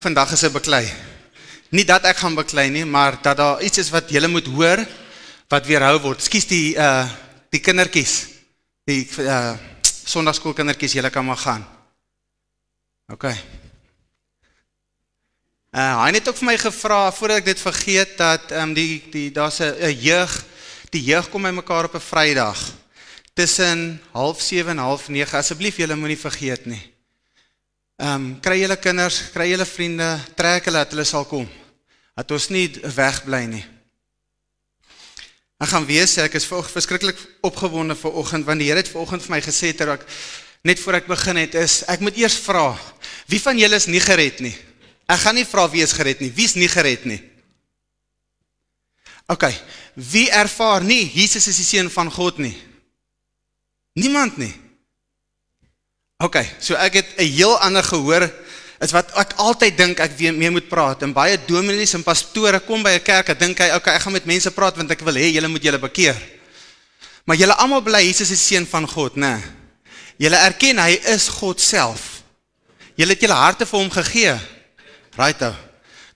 vandag is 'n beklei. Nie dat ek gaan beklei nie, maar dat daar iets is wat julle moet hoor, wat weerhou word. Skus die kindertjies, die sondagskoolkindertjies, julle kan maar gaan. OK. Hy het ook vir my gevra, voordat ek dit vergeet, dat daar's 'n jeug, die jeug kom by mekaar op 'n Vrydag, tussen 6:30 en 8:30, asseblief julle moenie vergeet nie. Kry julle kinders, kry julle vriende, trek hulle dat hulle sal kom, dat ons nie wegbly nie. Ek gaan wees, ek is verskriklik opgewonde vanoggend, want die Here het vanoggend vir my gesê, terwyl ek, net voor ek begin het, ek moet eers vra, wie van julle is nie gered nie? Ek gaan nie vra wie is gered nie, wie is nie gered nie? OK, wie ervaar nie, Jesus is die Seun van God nie? Niemand nie. OK, so ek het 'n heel ander gehoor, is wat ek altyd dink ek mee moet praat, en baie dominees en pastore kom by 'n kerk, ek dink OK, ek gaan met mense praat, want ek wil hê, julle moet julle bekeer. Maar julle almal bly, Jesus is Seun van God, né? Julle erken, hy is God self. Julle het julle harte vir hom gegee. Right,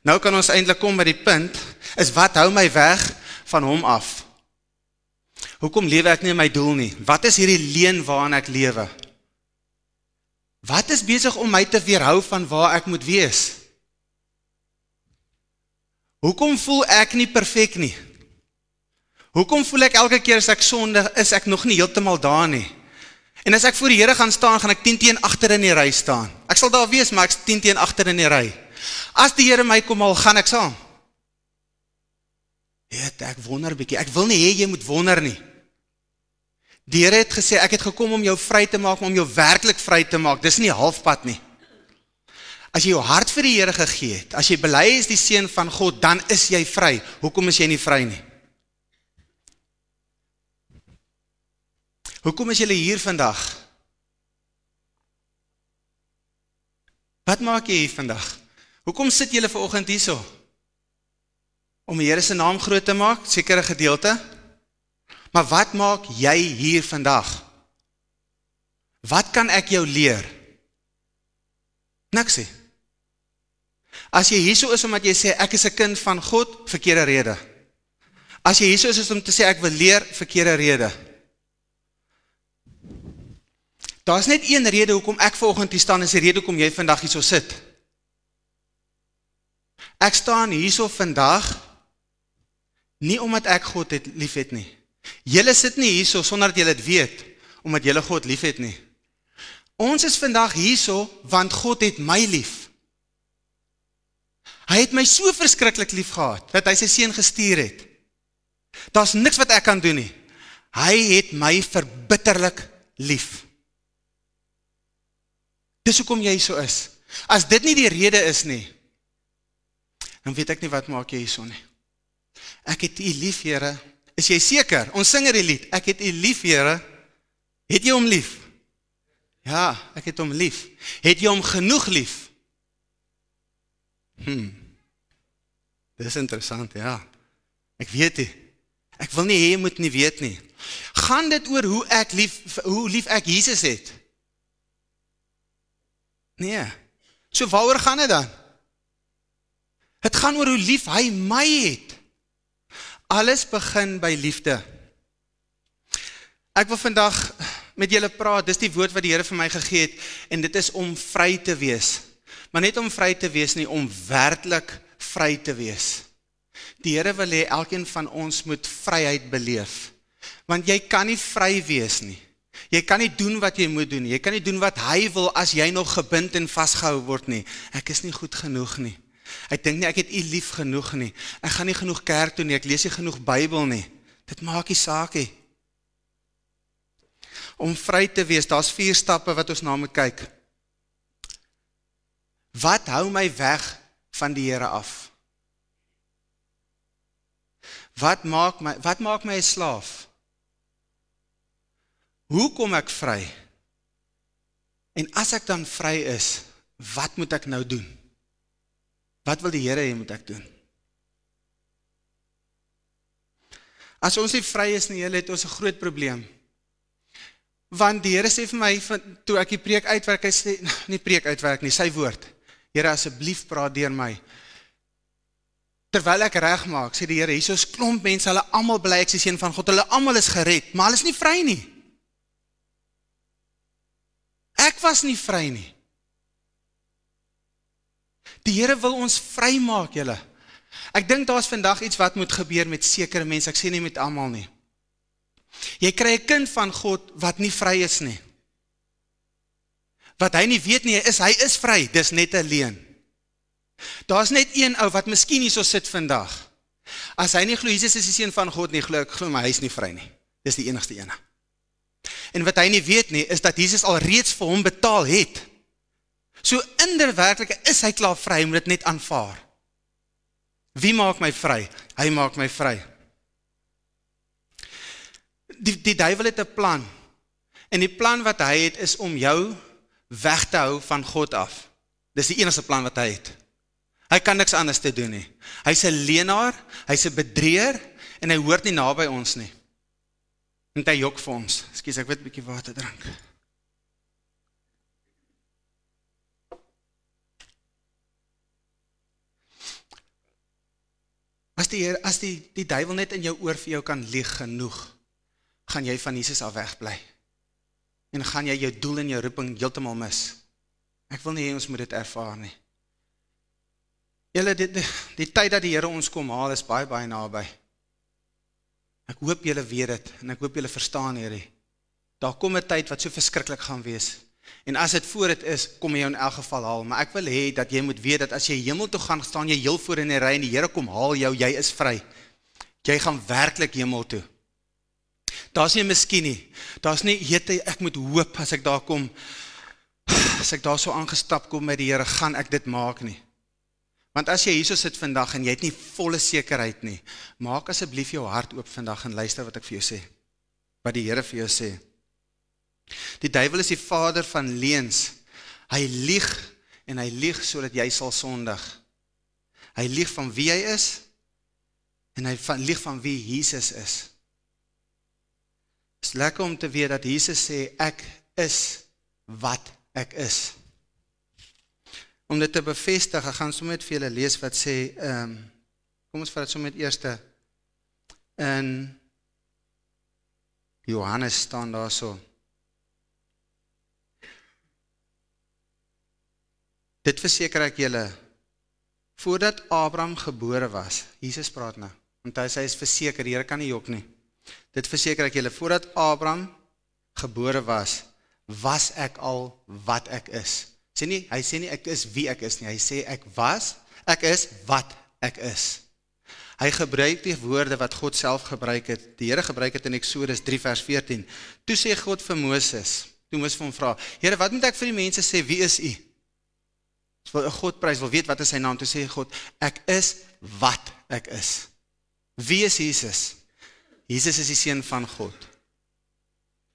nou kan ons eintlik kom by die punt, is wat hou my weg van hom af? Hoekom lewe ek nie my doel nie? Wat is hierdie leuen waarin ek lewe? Wat is besig om my te weerhou van waar ek moet wees? Hoekom voel ek nie perfek nie? Hoekom voel ek elke keer as ek sondig, is ek nog nie heeltemal daar nie? En as ek voor die Here gaan staan, gaan ek 10 teen agter in die ry staan. Ek sal daar wees, maar ek is 10 teen agter in die ry. As die Here my kom al, gaan ek saam. Ek wonder bietjie, ek wil nie hê jy moet wonder nie. Die Here het gesê, ek het gekom om jou vry te maak, om jou werklik vry te maak, dis nie halfpad nie. As jy jou hart vir die Here gegee het, as jy bely is die Seun van God, dan is jy vry. Hoekom is jy nie vry nie? Hoekom is julle hier vandag? Wat maak jy hier vandag? Hoekom sit julle vanoggend hierso? Om die Here se naam groot te maak, sekere gedeelte? Maar wat maak jy hier vandag? Wat kan ek jou leer? Niks nie. As jy hierso is omdat jy sê, ek is 'n kind van God, verkeerde rede. As jy hierso is om te sê, ek wil leer, verkeerde rede. Daar is net een rede hoekom ek vanoggend hier staan, is die rede hoekom jy vandag hierso sit. Ek staan hierso vandag, nie omdat ek God lief het nie. Julle sit nie hierso sonder dat julle dit weet, omdat julle God lief het nie. Ons is vandag hierso, want God het my lief. Hy het my so verskriklik lief gehad, dat hy sy seun gestuur het. Daar's niks wat ek kan doen nie. Hy het my verbitterlik lief. Dis hoekom jy so is. As dit nie die rede is nie, dan weet ek nie wat maak jy hierso nie. Ek het u lief, Here. Is jy seker? Ons sing die lied. Ek het u lief, Here. Het jy hom lief? Ja, ek het hom lief. Het jy hom genoeg lief? Dis interessant, ja. Ek weet nie. Ek wil nie hê jy moet nie weet nie. Gaan dit oor hoe lief ek Jesus het? Nee. So waaroor gaan dit dan? Het gaan oor hoe lief hy my het. Alles begin by liefde. Ek wil vandag met julle praat, dis die woord wat die Here vir my gegee het, en dit is om vry te wees. Maar net om vry te wees nie, om werklik vry te wees. Die Here wil hê elkeen van ons moet vryheid beleef. Want jy kan nie vry wees nie. Jy kan nie doen wat jy moet doen nie. Jy kan nie doen wat hy wil as jy nog gebind en vasgehou word nie. Ek is nie goed genoeg nie. Ek dink nie, ek het u lief genoeg nie. Ek gaan nie genoeg kerk toe nie, ek lees nie genoeg Bybel nie. Dit maak nie saak nie. Om vry te wees, daar's 4 stappe wat ons na moet kyk. Wat hou my weg van die Here af? Wat maak my 'n slaaf? Hoe kom ek vry? En as ek dan vry is, wat moet ek nou doen? Wat wil die Here hê moet ek doen? As ons nie vry is nie, julle, het ons 'n groot probleem. Want die Here sê vir my, toe ek die preek uitwerk, hy sê, nie preek uitwerk nie, sy woord. Here, asseblief praat deur my. Terwyl ek reg maak, sê die Here, hier is klomp mense, hulle almal bely ek is die seun van God, hulle almal is gered, maar hulle is nie vry nie. Ek was nie vry nie. Die Here wil ons vry maak, julle. Ek dink daar is vandag iets wat moet gebeur met sekere mense, ek sê nie met almal nie. Jy kry 'n kind van God wat nie vry is nie. Wat hy nie weet nie, hy is vry, dis net 'n leuen. Daar is net een ou wat miskien hier so sit vandag. As hy nie glo Jesus is die seun van God nie, glo maar hy is nie vry nie. Dis die enigste ene. En wat hy nie weet nie, is dat Jesus al reeds vir hom betaal het. So inderwerklik is hy klaar vry, hy moet dit net aanvaar. Wie maak my vry? Hy maak my vry. Die duiwel het 'n plan. En die plan wat hy het, is om jou weg te hou van God af. Dis die enigste plan wat hy het. Hy kan niks anders te doen nie. Hy's 'n leienaar, hy's 'n bedrieër, en hy hoort nie naby ons nie. En hy jok vir ons. Ekskuus, ek wil 'n bietjie water drink. As die duiwel net in jou oor vir jou kan lieg genoeg, gaan jy van Jesus af wegbly. En gaan jy jou doel en jou roeping heeltemal mis. Ek wil nie hê ons moet dit ervaar nie. Julle, die tyd dat die Here ons kom haal is baie, baie naby. Ek hoop julle weet dit, en ek hoop julle verstaan hierdie. Daar kom 'n tyd wat so verskriklik gaan wees. En as dit voor dit is, kom jy jou in elk geval haal. Maar ek wil hê dat jy moet weet dat as jy hemel toe gaan, staan jy heel voor in die ry en die Here kom haal jou, jy is vry. Jy gaan werklik hemel toe. Daar's nie miskien nie. Daar's nie, ek moet hoop as ek daar kom, as ek daar so aangestap kom met die Here, gaan ek dit maak nie. Want as jy hierso sit vandag en jy het nie volle sekerheid nie, maak asseblief jou hart oop vandag en luister wat ek vir jou sê. Wat die Here vir jou sê. Die duiwel is die vader van leuns. Hy lieg en hy lieg sodat jy sal sondig. Hy lieg van wie hy is en hy lieg van wie Jesus is. Het is lekker om te weet dat Jesus sê, ek is wat ek is. Om dit te bevestig, ek gaan so met vir julle lees wat sê, kom ons vat dit so met eerste, in Johannes staan daar so. Dit verseker ek julle, voordat Abraham gebore was, Jesus praat nou, want hy is verseker, die Here kan nie jok nie. Dit verseker ek julle, voordat Abraham gebore was ek al wat ek is. Hy sê nie ek is wie ek is nie, hy sê ek is wat ek is. Hy gebruik die woorde wat God self gebruik het, die Here gebruik het in Exodus 3 vers 14. Toe sê God vir Moses, toe Moses vir hom vra, Here, wat moet ek vir die mense sê, wie is u? Wil 'n God prys, wil weet wat is sy naam, toe sê God, ek is wat ek is. Wie is Jesus? Jesus is die seun van God.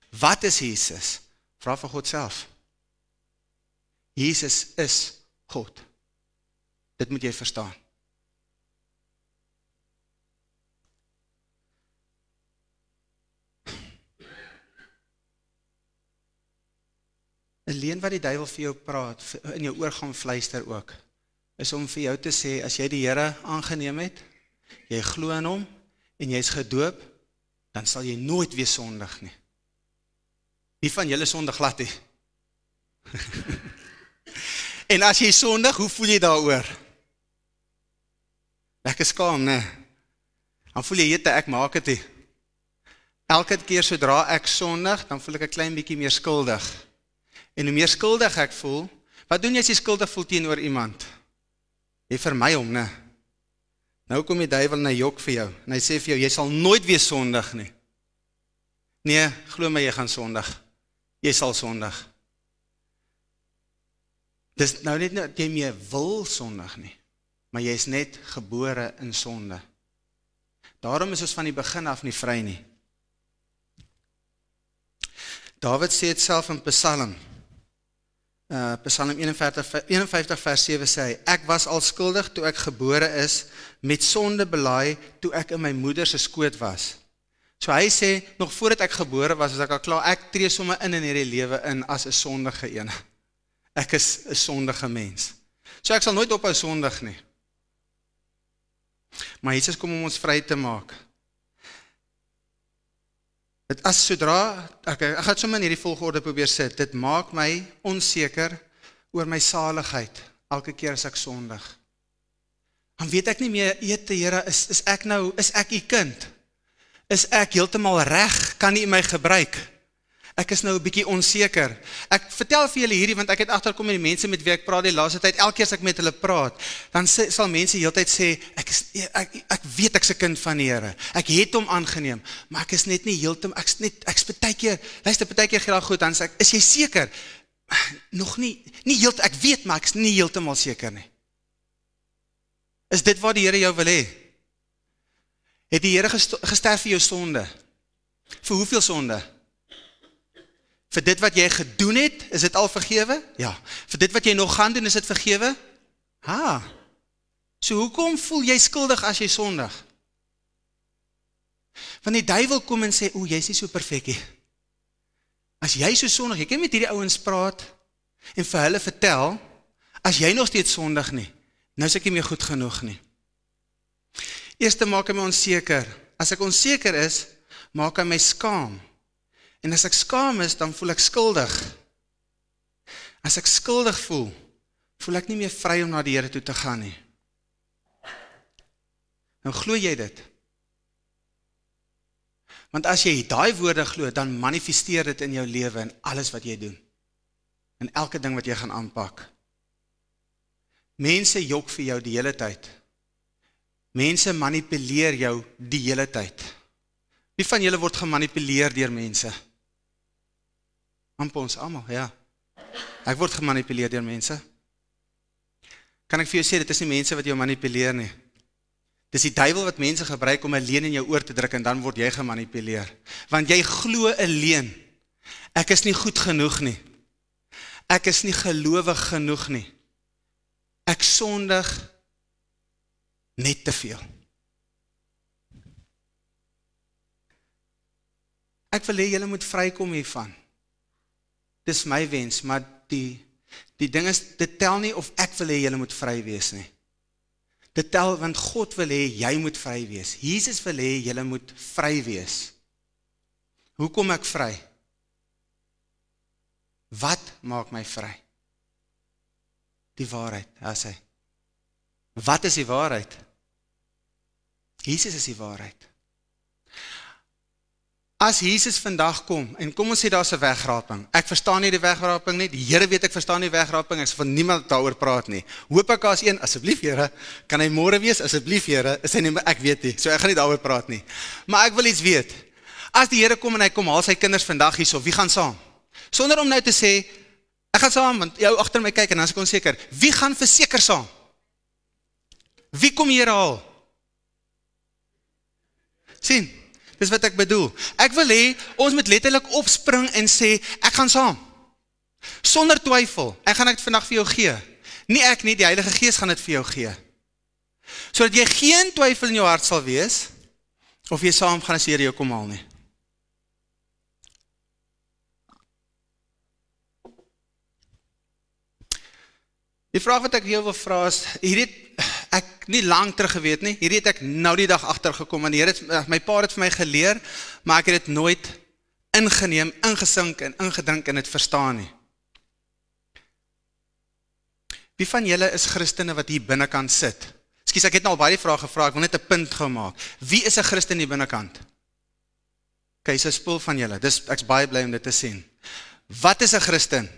Wat is Jesus? Vra vir God self. Jesus is God. Dit moet jy verstaan. Een leuen wat die duiwel vir jou praat, in jou oor gaan fluister ook, is om vir jou te sê, as jy die Here aangeneem het, jy glo in hom, en jy is gedoop, dan sal jy nooit weer sondig nie. Wie van julle sondig glad nie? En as jy sondig, hoe voel jy daaroor? Lekker skaam, ne? Dan voel jy, ek maak het nie. Elke keer sodra ek sondig, dan voel ek 'n klein bietjie meer skuldig. En hoe meer skuldig ek voel, wat doen jy as jy skuldig voel teenoor iemand? Jy vermy hom, ne? Nou kom die duiwel en hy jok vir jou, en hy sê vir jou, jy sal nooit weer sondig nie. Nee, glo my, jy gaan sondig. Jy sal sondig. Dis nou net dat jy meer wil sondig nie, maar jy is net gebore in sonde. Daarom is ons van die begin af nie vry nie. David sê het self in Psalm 51 vers 7 sê hy, ek was al skuldig toe ek gebore is, met sonde belaai toe ek in my moeder se skoot was. So hy sê, nog voordat ek gebore was, as ek al klaar, ek tree sommer in hierdie lewe in as 'n sondige een. Ek is 'n sondige mens. So ek sal nooit ophou sondig nie. Maar Jesus kom om ons vry te maak. Dit as sodra, ek gaan sommer in hierdie volgorde probeer sit, dit maak my onseker oor my saligheid, elke keer as ek sondig. Dan weet ek nie meer, Here, is ek u kind? Is ek heeltemal reg? Kan u my gebruik? Ek is nou 'n bietjie onseker. Ek vertel vir julle hierdie, want ek het agterkom met die mense met wie ek praat die laaste tyd, elke keer as ek met hulle praat, dan sal mense heeltyd sê, ek weet ek's 'n kind van die Here. Ek het hom aangeneem, maar ek is net nie heeltemal, ek's partykeer, luister, partykeer gee daar goed, dan sê ek, is jy seker? Nog nie heeltemal, ek weet, maar ek is nie heeltemal seker nie. Is dit wat die Here jou wil hê? Het die Here gesterf vir jou sonde? Vir hoeveel sonde? Vir dit wat jy gedoen het, is dit al vergewe? Ja. Vir dit wat jy nog gaan doen, is dit vergewe? So hoekom voel jy skuldig as jy sondig? Want die duiwel kom en sê, jy is nie so perfekie. As jy so sondig, jy kan met hierdie ouens praat, en vir hulle vertel, as jy nog steeds sondig nie, nou is ek nie meer goed genoeg nie. Eerste maak hy my onseker. As ek onseker is, maak hy my skaam. En as ek skaam is, dan voel ek skuldig. As ek skuldig voel ek nie meer vry om na die Here toe te gaan nie. Nou glo jy dit? Want as jy daai woorde glo, dan manifesteer dit in jou lewe en alles wat jy doen. En elke ding wat jy gaan aanpak. Mense jok vir jou die hele tyd. Mense manipuleer jou die hele tyd. Wie van julle word gemanipuleer deur mense? Amper ons almal, ja. Ek word gemanipuleer deur mense. Kan ek vir jou sê, dit is nie mense wat jou manipuleer nie. Dis die duiwel wat mense gebruik om 'n leuen in jou oor te druk en dan word jy gemanipuleer. Want jy glo 'n leuen. Ek is nie goed genoeg nie. Ek is nie gelowig genoeg nie. Ek sondig net te veel. Ek wil hê julle moet vrykom hiervan. Dis my wens, maar die ding is, dit tel nie of ek wil hê julle moet vry wees nie. Dit tel, want God wil hê jy moet vry wees. Jesus wil hê julle moet vry wees. Hoe kom ek vry? Wat maak my vry? Die waarheid, sê. Wat is die waarheid? Jesus is die waarheid. As Jesus vandag kom, en kom ons sê daar's 'n wegraping. Ek verstaan nie die wegraping nie, die Here weet ek verstaan nie die wegraping, ek sal van niemand daaroor praat nie. Hoop ek as een, asseblief Here, kan hy môre wees, asseblief Here, is hy nie, ek weet nie, so ek gaan nie daaroor praat nie. Maar ek wil iets weet, as die Here kom en hy kom haal sy kinders vandag hierso, wie gaan saam? Sonder om nou te sê, ek gaan saam, want jou agter my kyk en dan is ek onseker, wie gaan verseker saam? Wie kom hier haal? Sien? Dis wat ek bedoel. Ek wil hê, ons moet letterlik opspring en sê, ek gaan saam. Sonder twyfel, ek gaan dit vandag vir jou gee. Nie ek nie, die Heilige Gees gaan dit vir jou gee. Sodat jy geen twyfel in jou hart sal wees, of jy saam gaan as die Here jou kom haal nie. Die vraag wat ek jou wil vra is, hier het ek nie lang terug geweet nie, hier het ek nou die dag agtergekom, en die Here het, my pa het vir my geleer, maar ek het dit nooit ingeneem, ingesink en ingedink en dit verstaan nie. Wie van julle is Christene wat hier binnekant sit? Ekskuus, ek het nou al baie vrae gevra, ek wil net 'n punt gemaak. Wie is 'n Christen hier binnekant? Okay, so spoel van julle, ek's baie bly om dit te sien. Wat is 'n Christen?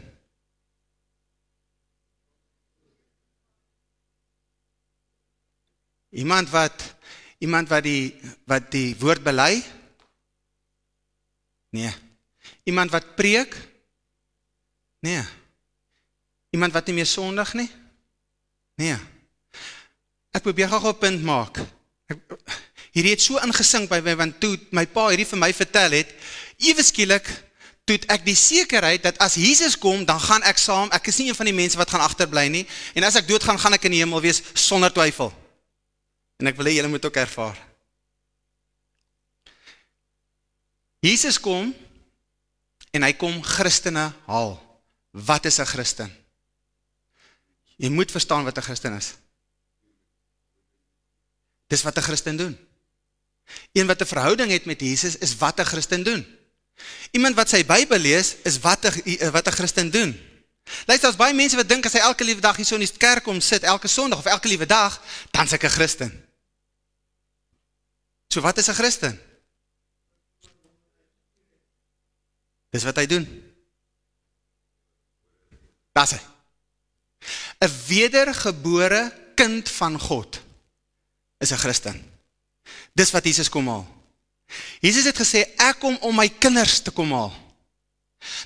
Iemand wat die woord bely? Nee. Iemand wat preek? Nee. Iemand wat nie meer sondig nie? Nee. Ek probeer gou 'n punt maak. Hierdie het so ingesink by my, want toe my pa hierdie vir my vertel het, ewe skielik toe ek die sekerheid dat as Jesus kom, dan gaan ek saam, ek is nie een van die mense wat gaan agterbly nie, en as ek doodgaan, gaan ek in die hemel wees, sonder twyfel. En ek wil hê julle moet ook ervaar. Jesus kom, en hy kom Christene haal. Wat is 'n Christen? Jy moet verstaan wat 'n Christen is. Dis wat 'n Christen doen. Een wat 'n verhouding het met Jesus, is wat 'n Christen doen. Iemand wat sy Bybel lees, is wat 'n Christen doen. Luister, daar's baie mense wat dink as hy elke liewe dag hier so in die kerk kom sit, elke Sondag of elke liewe dag, dan is ek 'n Christen. So wat is 'n Christen? Dis wat hy doen. Daar's hy. 'n wedergebore kind van God is 'n Christen. Dis wat Jesus kom haal. Jesus het gesê, ek kom om my kinders te kom haal.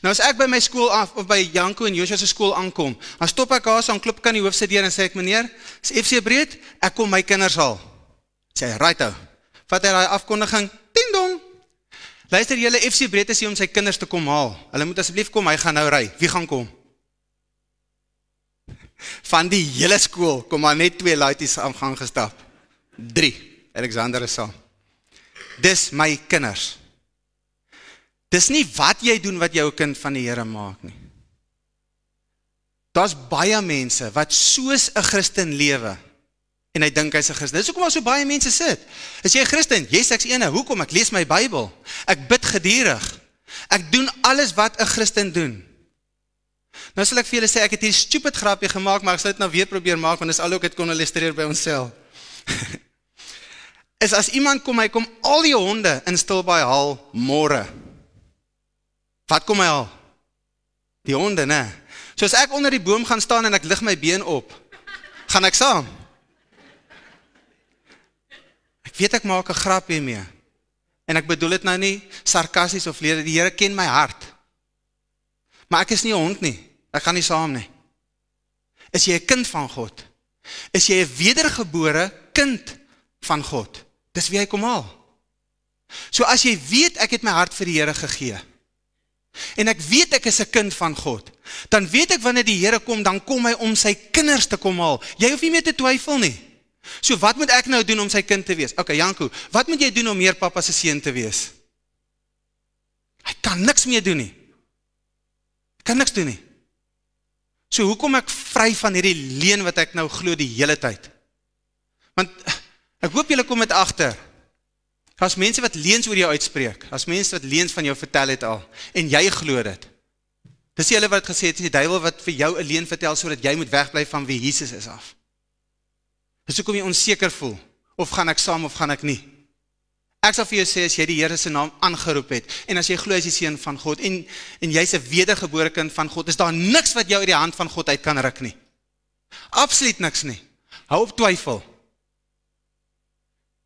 Nou as ek by my skool of by Janko en Joshua se skool aankom, dan stop ek daar, dan klop ek aan die hoofse deur en sê ek, meneer, is FC Breed, ek kom my kinders haal. Sê hy, right ou. Vat hy daai afkondiging, ding dong. Luister julle, FC Breed is hier om sy kinders te kom haal. Hulle moet asseblief kom, hy gaan nou ry. Wie gaan kom? Van die hele skool, kom maar net 2 laities aan gang gestap. 3, Alexander is saam. Dis my kinders. Dis nie wat jy doen wat jou 'n kind van die Here maak nie. Daar's baie mense wat soos 'n Christen lewe, en hy dink hy's 'n Christen. Dis hoekom daar so baie mense sit. Is jy 'n Christen? Yes, ek's ene. Hoekom? Ek lees my Bybel. Ek bid gedurig. Ek doen alles wat 'n Christen doen. Nou sal ek vir julle sê, ek het hier stupid grapie gemaak, maar ek sal dit nou weer probeer maak, want dis al ook het kon illustreer by onsself. Is as iemand kom, hy kom al die honde in Stilbaai haal môre. Wat kom hy haal? Die honde, né? So as ek onder die boom gaan staan en ek lig my been op, gaan ek saam. Ek weet ek maak 'n grap hiermee. En ek bedoel dit nou nie sarkasties of leer, die Here ken my hart. Maar ek is nie 'n hond nie. Ek gaan nie saam nie. Is jy 'n kind van God? Is jy 'n wedergebore kind van God? Dis wie hy kom haal. So as jy weet ek het my hart vir die Here gegee, en ek weet ek is 'n kind van God, dan weet ek wanneer die Here kom, dan kom hy om sy kinders te kom haal. Jy hoef nie meer te twyfel nie. So wat moet ek nou doen om sy kind te wees? Okay, Janko, wat moet jy doen om meer pappa se seun te wees? Hy kan niks meer doen nie. Hy kan niks doen nie. So hoekom ek vry van hierdie leuen wat ek nou glo die hele tyd? Want ek hoop julle kom dit agter. As mense wat leuns oor jou uitspreek, as mense wat leuns van jou vertel het al, en jy glo dit. Dis die hulle wat gesê het, die duiwel wat vir jou 'n leuen vertel, sodat jy moet wegbly van wie Jesus is af. Dis hoekom jy onseker voel, of gaan ek saam of gaan ek nie. Ek sal vir jou sê, as jy die Here se naam aangeroep het, en as jy glo as die seun van God, en jy's 'n wedergebore kind van God, is daar niks wat jou uit die hand van God uit kan ruk nie. Absoluut niks nie. Hou op twyfel.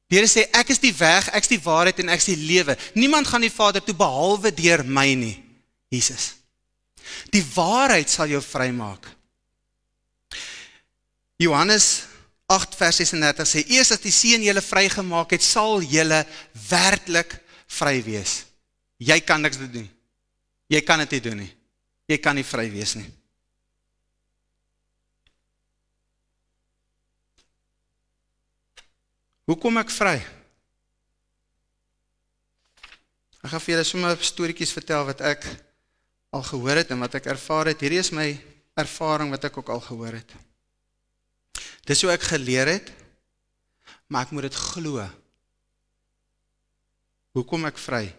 Die Here sê, ek is die weg, ek is die waarheid en ek is die lewe. Niemand gaan die Vader toe behalwe deur my nie, Jesus. Die waarheid sal jou vrymaak. Johannes 8 vers 36 sê, eers as die Seun julle vrygemaak het, sal julle werklik vry wees. Jy kan niks doen nie. Jy kan dit nie doen nie. Jy kan nie vry wees nie. Hoe kom ek vry? Ek gaan vir julle sommer storieetjies vertel wat ek al gehoor het en wat ek ervaar het. Hierdie is my ervaring wat ek ook al gehoor het. Dis hoe ek geleer het, maar ek moet dit glo. Hoe kom ek vry?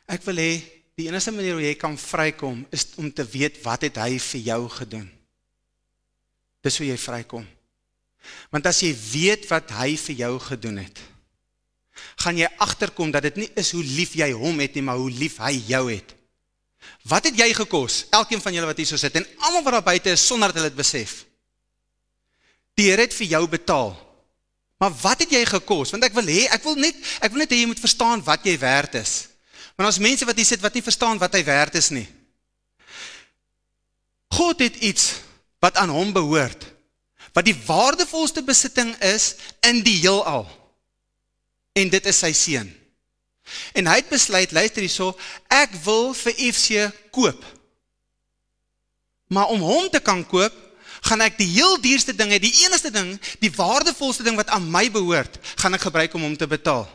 Ek wil hê, die enigste manier hoe jy kan vrykom, is om te weet wat het hy vir jou gedoen. Dis hoe jy vrykom. Want as jy weet wat hy vir jou gedoen het, gaan jy agterkom dat dit nie is hoe lief jy hom het nie, maar hoe lief hy jou het. Wat het jy gekos? Elkeen van julle wat hier so sit, en almal wat daar buite is, sonder dat hulle dit besef. Die Here het vir jou betaal. Maar wat het jy gekos? Want ek wil net hê jy moet verstaan wat jy werd is. Want ons mense wat hier sit wat nie verstaan wat hy werd is nie. God het iets wat aan hom behoort, wat die waardevolste besitting is in die heelal. En dit is sy seun. En hy het besluit, luister hierso, ek wil vir FC koop. Maar om hom te kan koop, gaan ek die heel duurste ding, die enigste ding, die waardevolste ding wat aan my behoort, gaan ek gebruik om hom te betaal.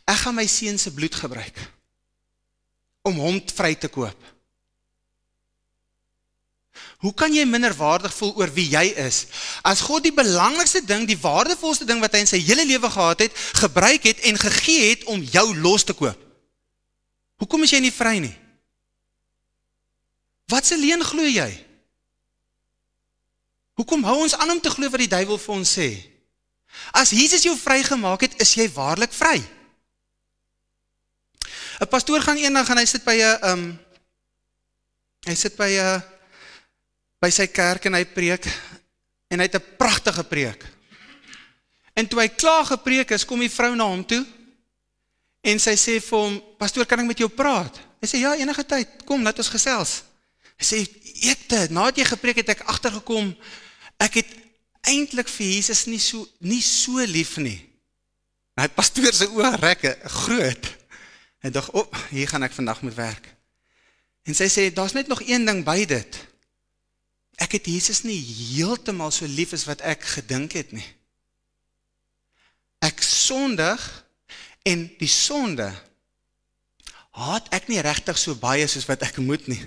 Ek gaan my seun se bloed gebruik, om hom vry te koop. Hoe kan jy minderwaardig voel oor wie jy is? As God die belangrikste ding, die waardevolste ding wat hy in sy hele lewe gehad het, gebruik het en gegee het om jou los te koop. Hoekom is jy nie vry nie? Wat se leuen glo jy? Hoekom hou ons aan om te glo wat die duiwel vir ons sê? As Jesus jou vrygemaak het, is jy waarlik vry. 'n Pastoor gaan eendag en hy sit by sy kerk en hy preek, en hy het 'n pragtige preek. En toe hy klaar gepreek is, kom die vrou na hom toe, en sy sê vir hom, pastoor, kan ek met jou praat? Hy sê, ja, enige tyd, kom, laat ons gesels. Hy sê, eete, nadat jy gepreek het, ek agtergekom, ek het eintlik vir Jesus nie so lief nie. Hy pastoor sy oë rekke, groot. Hy dink, hier gaan ek vandag moet werk. En sy sê, daar's net nog een ding by dit. Ek het Jesus nie heeltemal so lief as wat ek gedink het nie. Ek sondig, en die sonde haat ek nie regtig so baie soos wat ek moet nie.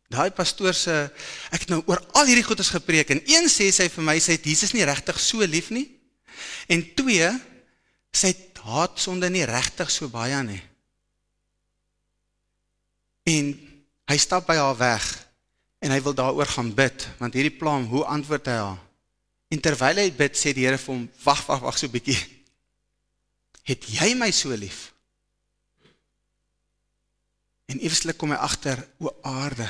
Daai pastoor se, ek het nou oor al hierdie goeders gepreek, en een sê sy vir my, sy het Jesus nie regtig so lief nie, en twee, sy haat sonde nie regtig so baie nie. En hy stap by haar weg, en hy wil daaroor gaan bid, want hierdie plan, hoe antwoord hy haar? En terwyl hy bid, sê die Here vir hom, wag so bietjie, het jy my so lief? En eweslik kom hy agter, o aarde,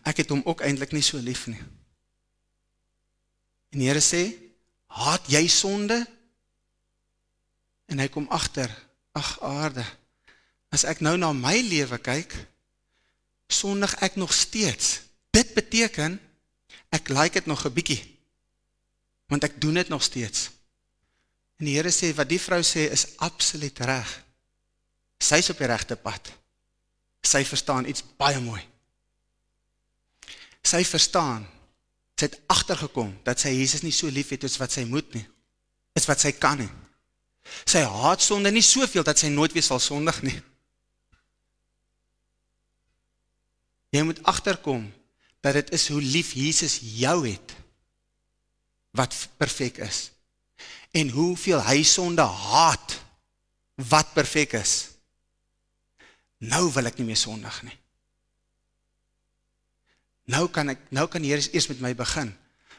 ek het hom ook eintlik nie so lief nie. En die Here sê, haat jy sonde? En hy kom agter, ag aarde, as ek nou na my lewe kyk, sondig ek nog steeds. Dit beteken, ek like dit nog 'n bietjie, want ek doen dit nog steeds. En die Here sê, wat die vrou sê, is absoluut reg. Sy is op die regte pad. Sy verstaan iets baie mooi. Sy verstaan, sy het agtergekom, dat sy Jesus nie so lief het, as wat sy moet nie, is wat sy kan nie. Sy haat sonde nie soveel, dat sy nooit weer sal sondig nie. Jy moet agterkom, dat dit is hoe lief Jesus jou het, wat perfek is. En hoeveel hy sonde haat, wat perfek is. Nou wil ek nie meer sondig nie. Nou kan die Here eers met my begin,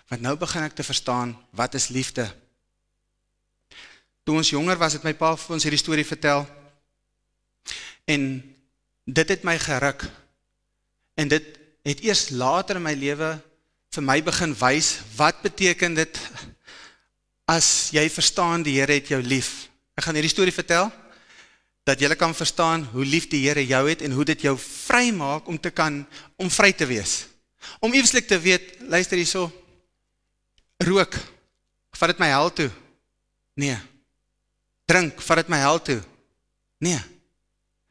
want nou begin ek te verstaan, wat is liefde. Toe ons jonger was, het my pa vir ons hierdie storie vertel, en dit het my geruk, en dit het eers later in my lewe vir my begin wys, wat beteken dit, as jy verstaan, die Here het jou lief. Ek gaan hierdie storie vertel, dat jy kan verstaan, hoe lief die Here jou het, en hoe dit jou vry maak, om vry te wees. Om eweslik te weet, luister hierso, rook, vat dit my hel toe? Nee. Drink, vat dit my hel toe? Nee.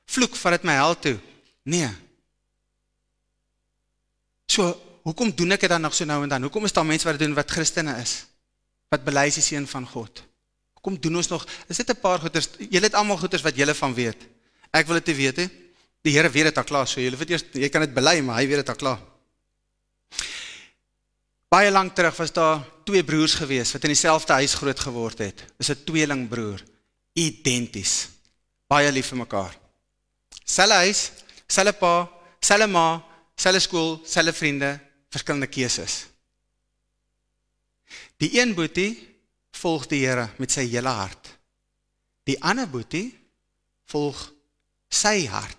Vloek, vat dit my hel toe? Nee. So, hoekom doen ek dit dan nog so nou en dan? Hoekom is daar mense wat doen wat Christene is? Wat bely is die seun van God? Hoekom doen ons nog, is dit 'n paar goeders, julle het almal goeders wat julle van weet. Ek wil dit te weet, die Here weet dit al klaar, so julle weet eers, jy kan dit bely, maar hy weet dit al klaar. Baie lank terug was daar 2 broers gewees, wat in dieselfde huis groot geword het. Dis 'n tweelingbroer, identies, baie lief vir mekaar. Selfe huis, selfe pa, selfe ma, selfe skool, selfe vriende, verskillende keuses. Die een boetie volg die Here met sy hele hart. Die ander boetie volg sy hart.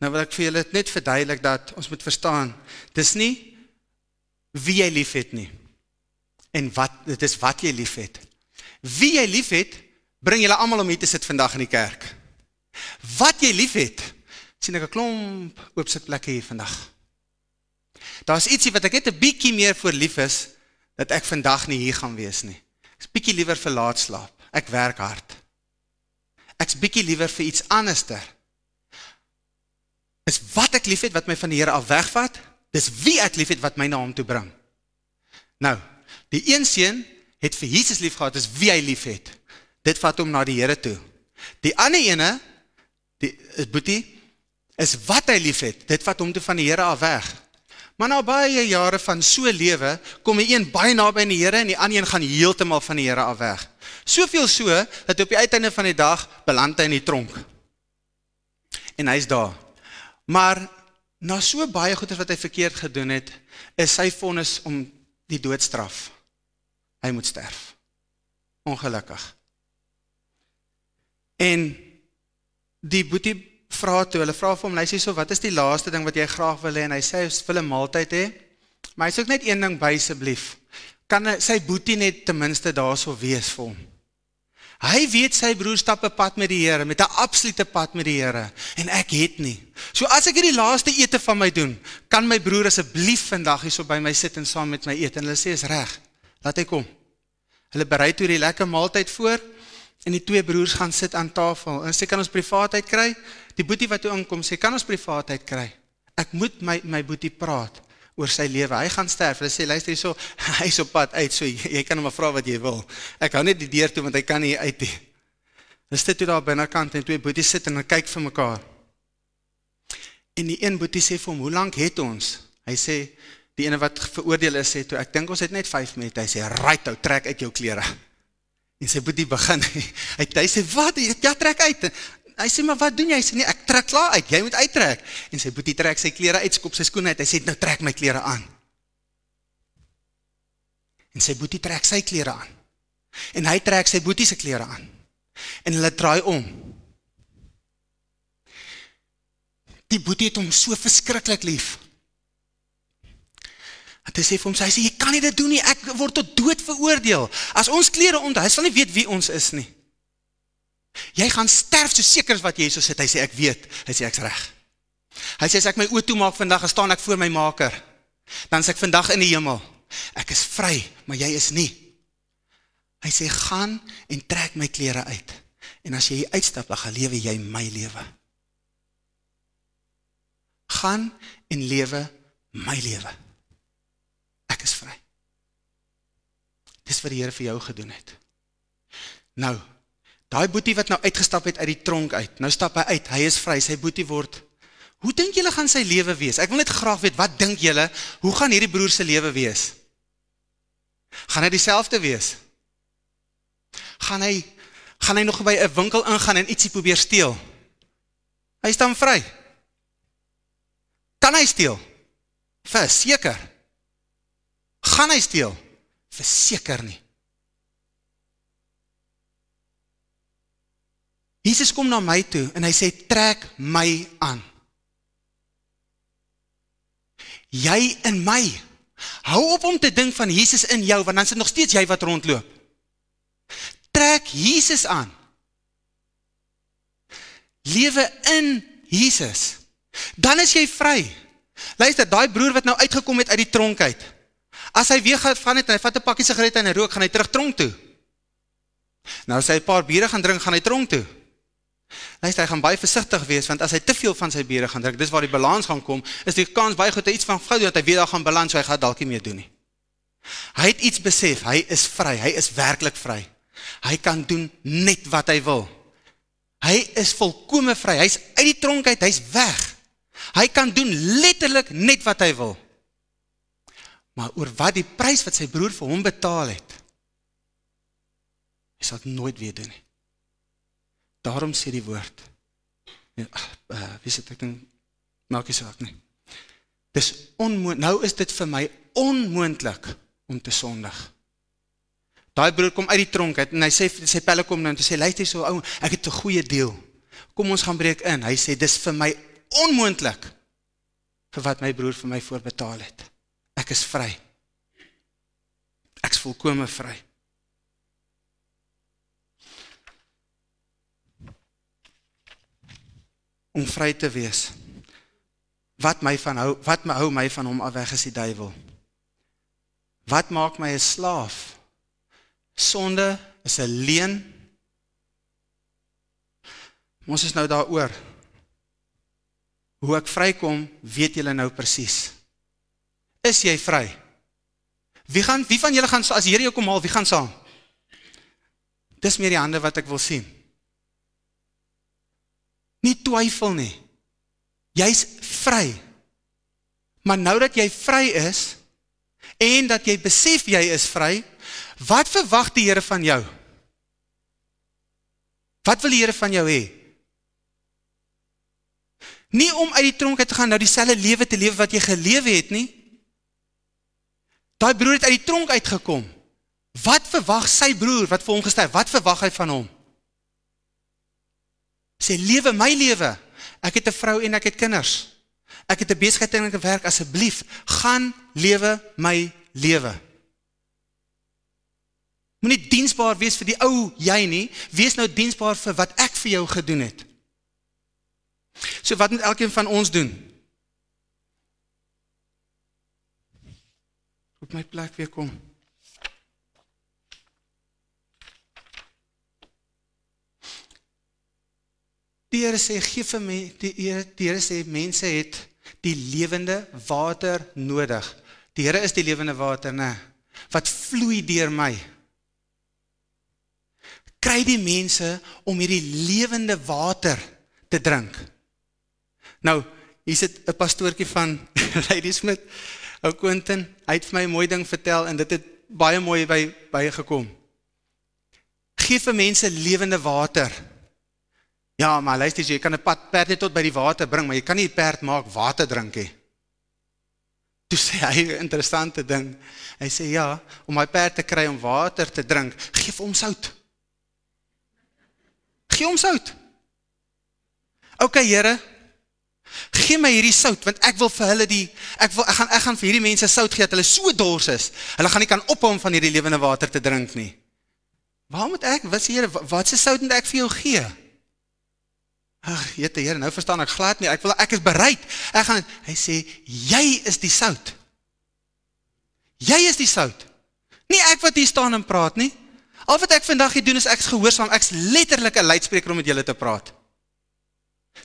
Nou wil ek vir julle net verduidelik dat ons moet verstaan, dis nie wie jy lief het nie, en dit is wat jy lief het. Wie jy lief het, bring julle almal om hier te sit vandag in die kerk. Wat jy lief het, sien ek 'n klomp oopsitplekke hier vandag. Daar is ietsie wat ek net 'n bietjie meer voor lief is, dat ek vandag nie hier gaan wees nie. Ek is bietjie liever vir laat slaap. Ek werk hard. Ek is bietjie liever vir iets anderster. Is wat ek lief het, wat my van die Here af wegvat, dis wie ek lief het, wat my na hom toe bring. Nou, die een seun het vir Jesus lief gehad, is wie hy lief het. Dit vat hom na die Here toe. Die ander ene, die boetie, is wat hy lief het, dit wat hom toe van die Here af weg. Maar na baie jare van so lewe, kom die een baie naby aan die Here, en die ander een gaan heeltemal van die Here af weg. Soveel so, dat op die uiteinde van die dag, beland hy in die tronk. En hy is daar. Maar, na so baie goeders wat hy verkeerd gedoen het, is sy vonnis om die doodstraf. Hy moet sterf. Ongelukkig. En die boetie vra toe, hulle vra vir hom, hy sê so, wat is die laaste ding wat jy graag wil hê? En hy sê, hy wil 'n maaltyd hê, maar hy sê ook net een ding by asseblief. Kan sy boetie net ten minste daar so wees vir hom? Hy weet sy broer stap 'n pad met die Here, met 'n absolute pad met die Here, en ek het nie. So as ek hierdie laaste ete van my doen, kan my broer asseblief vandag hier so by my sit en saam met my eet, en hulle sê, is reg, laat hy kom. Hulle berei toe die lekker maaltyd voor, en die twee broers gaan sit aan tafel, en sê, kan ons privaatheid kry? Die boetie wat toe inkom, sê, kan ons privaatheid kry? Ek moet my boetie praat oor sy lewe, hy gaan sterf, hulle sê, luister so, hy is op pad uit, so jy kan hom maar vra wat jy wil, ek hou net die deur toe, want hy kan nie uit nie. Hulle sit toe daar binnekant, en twee boeties sit en kyk vir mekaar, en die een boetie sê vir hom, hoe lank het ons? Hy sê, die ene wat veroordeel is, sê toe, ek dink ons het net 5 minute, hy sê, right ou, trek uit jou klere, en sy boetie begin, hy sê, wat, ja, trek uit, hy sê, maar wat doen jy? Hy sê, nee, ek trek klaar uit, jy moet uittrek, en sy boetie trek sy klere uit, skop sy skoene uit, hy sê, nou trek my klere aan, en sy boetie trek sy klere aan, en hy trek sy boetie sy klere aan, en hulle draai om, die boetie het hom so verskriklik lief, en hy sê vir hom, hy sê, jy kan nie dit doen nie, ek word tot dood veroordeel, as ons klere onder, hy sal nie weet wie ons is nie, jy gaan sterf so seker as wat jy so sit, hy sê, ek weet, hy sê, ek's reg, hy sê, as ek my oë toemaak vandag, dan staan ek voor my maker, dan is ek vandag in die hemel, ek is vry, maar jy is nie, hy sê, gaan en trek my klere uit, en as jy hier uitstap, dan gaan lewe jy my lewe, gaan en lewe my lewe, ek is vry, dis wat die Here vir jou gedoen het, nou, daai boetie wat nou uitgestap het uit die tronk uit, nou stap hy uit, hy is vry, sy boetie word, hoe dink julle gaan sy lewe wees? Ek wil net graag weet, wat dink julle, hoe gaan hierdie broer se lewe wees? Gaan hy dieselfde wees? Gaan hy nog by 'n winkel ingaan en ietsie probeer steel? Hy is dan vry. Kan hy steel? Verseker. Gaan hy steel? Verseker nie. Jesus kom na my toe en hy sê, trek my aan. Jy in my. Hou op om te dink van Jesus in jou, want dan is dit nog steeds jy wat rondloop. Trek Jesus aan. Lewe in Jesus. Dan is jy vry. Luister, daai broer wat nou uitgekom het uit die tronk uit. As hy weer gaan het en hy vat 'n pakkie sigarette en hy rook, gaan hy terug tronk toe. Nou as hy 'n paar biere gaan drink, gaan hy tronk toe. Luister, hy gaan baie versigtig wees, want as hy te veel van sy biere gaan drink, dis waar die balans gaan kom, is die kans baie goed, hy iets van gou doen, dat hy weer daar gaan balans, so hy gaan dalk nie meer doen nie. Hy het iets besef, hy is vry, hy is werklik vry. Hy kan doen net wat hy wil. Hy is volkome vry, hy is uit die tronk uit, hy is weg. Hy kan doen letterlik net wat hy wil. Maar oor wat die prys wat sy broer vir hom betaal het, hy sal het nooit weer doen nie. Daarom sê die woord, wie sê ek dink, maak nie saak nie. Dis nou is dit vir my onmoontlik om te sondig. Daai broer kom uit die tronk uit, en hy sê, sy pelle kom nou, en hy sê, luister so, ou, ek het 'n goeie deel, kom ons gaan breek in, hy sê, dis vir my onmoontlik, vir wat my broer vir my voorbetaal het. Ek is vry. Ek is volkome vry. Om vry te wees. Wat hou my van hom af weg is die duiwel? Wat maak my 'n slaaf? Sonde is 'n leuen. Ons is nou daaroor. Hoe ek vrykom, weet julle nou presies. Is jy vry? Wie van julle gaan, as die Here jou kom haal, wie gaan saam? Dis meer die hande wat ek wil sien. Nie twyfel nie. Jy's vry. Maar nou dat jy vry is, en dat jy besef jy is vry, wat verwag die Here van jou? Wat wil die Here van jou hê? Nie om uit die tronk uit te gaan, nou dieselfde lewe te lewe wat jy gelewe het nie. Daai broer het uit die tronk uitgekom. Wat verwag sy broer, wat vir hom gesterf, wat verwag hy van hom? Sê, lewe my lewe. Ek het 'n vrou en ek het kinders. Ek het 'n besigheid en ek werk, asseblief, gaan lewe my lewe. Moenie diensbaar wees vir die ou jy nie, wees nou diensbaar vir wat ek vir jou gedoen het. So wat moet elkeen van ons doen? Op my plek weer kom. Die Here sê, geef vir my, die Here sê, mense het die lewende water nodig. Die Here is die lewende water, né? Wat vloei deur my. Kry die mense om hierdie lewende water te drink. Nou, hier sit 'n pastoortjie van Ladysmith, ou Quentin, hy het vir my 'n mooi ding vertel en dit het baie mooi by gekom. Geef vir mense lewende water. Ja, maar luister jy kan 'n perd net tot by die water bring, maar jy kan nie die perd maak water drink hê. Toe sê hy 'n interessante ding. Hy sê ja, om my perd te kry om water te drink, geef hom sout. Gee hom sout. OK, Here, gee my hierdie sout, want ek wil vir hulle ek gaan vir hierdie mense sout gee, dat hulle so dors is, hulle gaan nie kan ophou om van hierdie lewende water te drink nie. Waar moet ek, wat sê Here, wat se sout moet ek vir jou gee? Ag, jette Here, nou verstaan ek glad nie, ek is bereid, hy sê, jy is die sout. Jy is die sout. Nie ek wat hier staan en praat nie. Al wat ek vandag hier doen is ek is gehoorsaam, ek is letterlik 'n luidspreker om met julle te praat.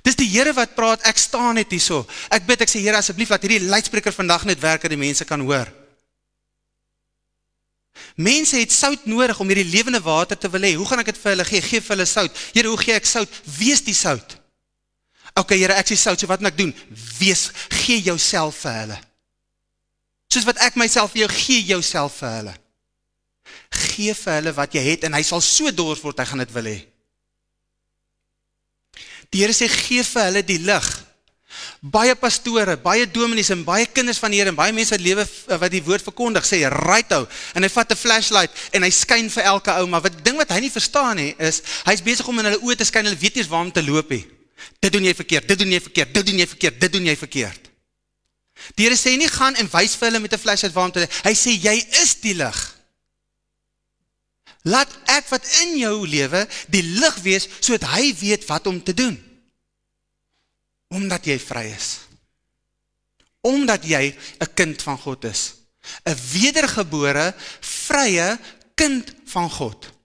Dis die Here wat praat, ek staan net hierso. Ek bid, ek sê Here asseblief laat hierdie luidspreker vandag net werk dat die mense kan hoor. Mense het sout nodig om hierdie lewende water te wil hê. Hoe gaan ek dit vir hulle gee? Geef vir hulle sout. Here, hoe gee ek sout? Wees die sout. OK, Here, ek sê sout, so wat moet ek doen? Gee jouself vir hulle. Soos wat ek myself vir jou gee, jouself vir hulle. Gee vir hulle wat jy het en hy sal so dors word, hy gaan dit wil hê. Die Here sê, gee vir hulle die lig. Baie pastore, baie dominees en baie kinders van die Here en baie mense wat lewe wat die woord verkondig, sê, right ou, en hy vat 'n flashlight en hy skyn vir elke ou, maar wat ding wat hy nie verstaan nie, is, hy is besig om in hulle oë te skyn, hulle weet nie eens waar om te loop nie. Dit doen jy verkeerd, dit doen jy verkeerd, dit doen jy verkeerd, dit doen jy verkeerd. Die Here sê nie, gaan en wys vir hulle met 'n flashlight waar om te, hy sê, jy is die lig. Laat ek wat in jou lewe die lig wees, sodat hy weet wat om te doen. Omdat jy vry is. Omdat jy 'n kind van God is. 'n wedergebore, vrye kind van God.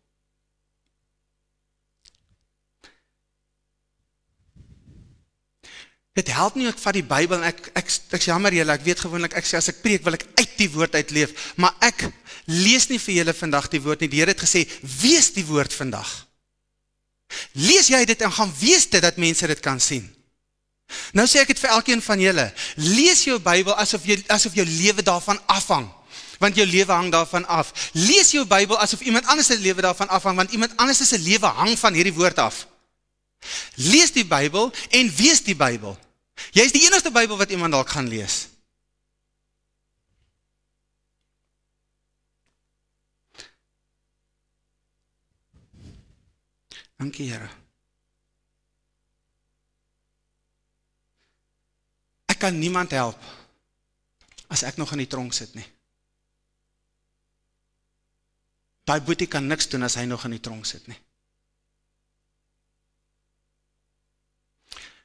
Dit help nie, ek vat die Bybel en ek jammer julle, ek weet gewoonlik, ek sê as ek preek wil ek uit die woord uitleef, maar ek lees nie vir julle vandag die woord nie. Die Here het gesê, wees die woord vandag. Lees jy dit en gaan wees dit dat mense dit kan sien. Nou sê ek het vir elkeen van julle, lees jou Bybel asof jou lewe daarvan afhang, want jou lewe hang daarvan af. Lees jou Bybel asof iemand anders se lewe daarvan afhang, want iemand anders se lewe hang van hierdie woord af. Lees die Bybel en wees die Bybel. Jy is die enigste Bybel wat iemand dalk gaan lees. Dankie Here. Ek kan niemand help as ek nog in die tronk sit nie. Daai boetie kan niks doen as hy nog in die tronk sit nie.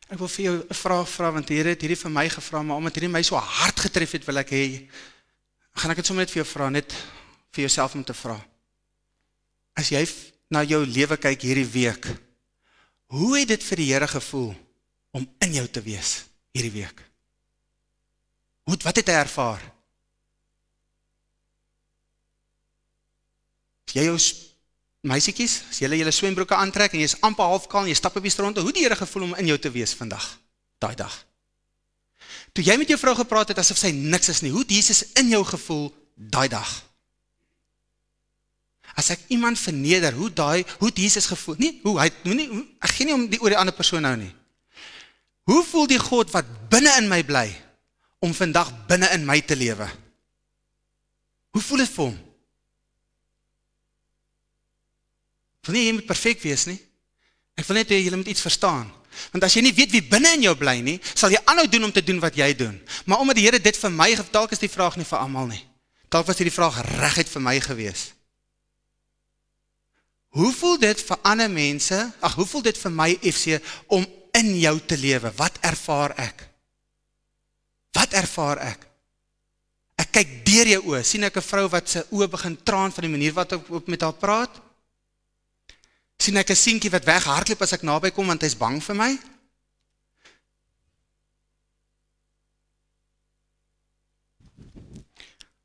Ek wil vir jou 'n vraag vra, want die Here het hierdie vir my gevra, maar omdat hierdie my so hard getref het, wil ek hê, gaan ek dit sommer net vir jou vra, net vir jouself om te vra. As jy na jou lewe kyk hierdie week, hoe het dit vir die Here gevoel om in jou te wees hierdie week? Wat het hy ervaar? As jy jou meisiekies, as julle swembroeke aantrek en jy is amper half kaal en jy stap op die strand, hoe het die Here gevoel om in jou te wees vandag, daai dag? Toe jy met jou vrou gepraat het, asof sy niks is nie, hoe het Jesus in jou gevoel, daai dag? As ek iemand verneder, hoe het Jesus gevoel? Nie, ek gee nie om oor die ander persoon nou nie. Hoe voel die God wat binne in my bly, om vandag binne in my te lewe? Hoe voel dit vir hom? Ek wil nie jy moet perfek wees nie. Ek wil net hê julle moet iets verstaan. Want as jy nie weet wie binne in jou bly nie, sal jy aanhou doen om te doen wat jy doen. Maar omdat die Here dit vir my, dalk is die vraag nie vir almal nie. Dalk was die vraag reguit vir my gewees. Hoe voel dit vir ander mense, hoe voel dit vir my FC, om in jou te lewe? Wat ervaar ek? Wat ervaar ek? Ek kyk deur jou oë, sien ek 'n vrou wat sy oë begin traan van die manier wat ek met haar praat? Sien ek 'n seentjie wat weghardloop as ek naby kom want hy's bang vir my?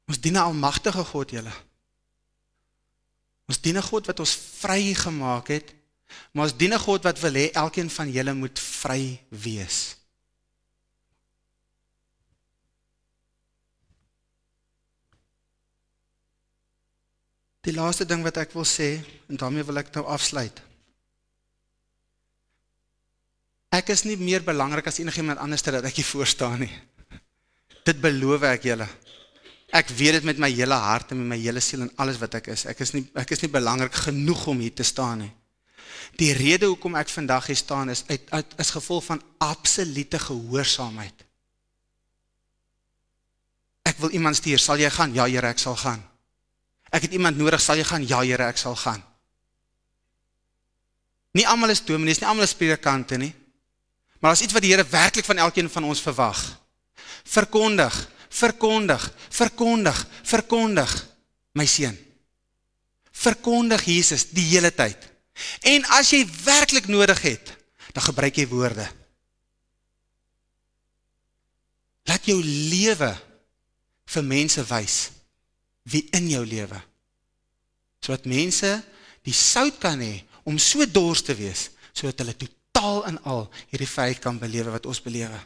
Ons dien 'n almagtige God, julle. Ons dien 'n God wat ons vry gemaak het, maar ons dien 'n God wat wil hê elkeen van julle moet vry wees. Die laaste ding wat ek wil sê, en daarmee wil ek nou afsluit. Ek is nie meer belangrik as enigiemand anders dat ek hier voor staan nie. Dit beloof ek julle. Ek weet dit met my hele hart en met my hele siel en alles wat ek is. Ek is nie belangrik genoeg om hier te staan nie. Die rede hoekom ek vandag hier staan is as gevolg van absolute gehoorsaamheid. Ek wil iemand stuur, sal jy gaan? Ja, Here, ek sal gaan. Ek het iemand nodig, sal jy gaan? Ja, Here, ek sal gaan. Nie almal is dominees, nie almal is predikante nie. Maar as iets wat die Here werklik van elkeen van ons verwag. Verkondig, my seun. Verkondig Jesus die hele tyd. En as jy werklik nodig het, dan gebruik jy woorde. Laat jou lewe vir mense wys wie in jou lewe. Sodat mense die sout kan hê om so dors te wees, sodat hulle totaal en al hierdie vryheid kan belewe wat ons belewe.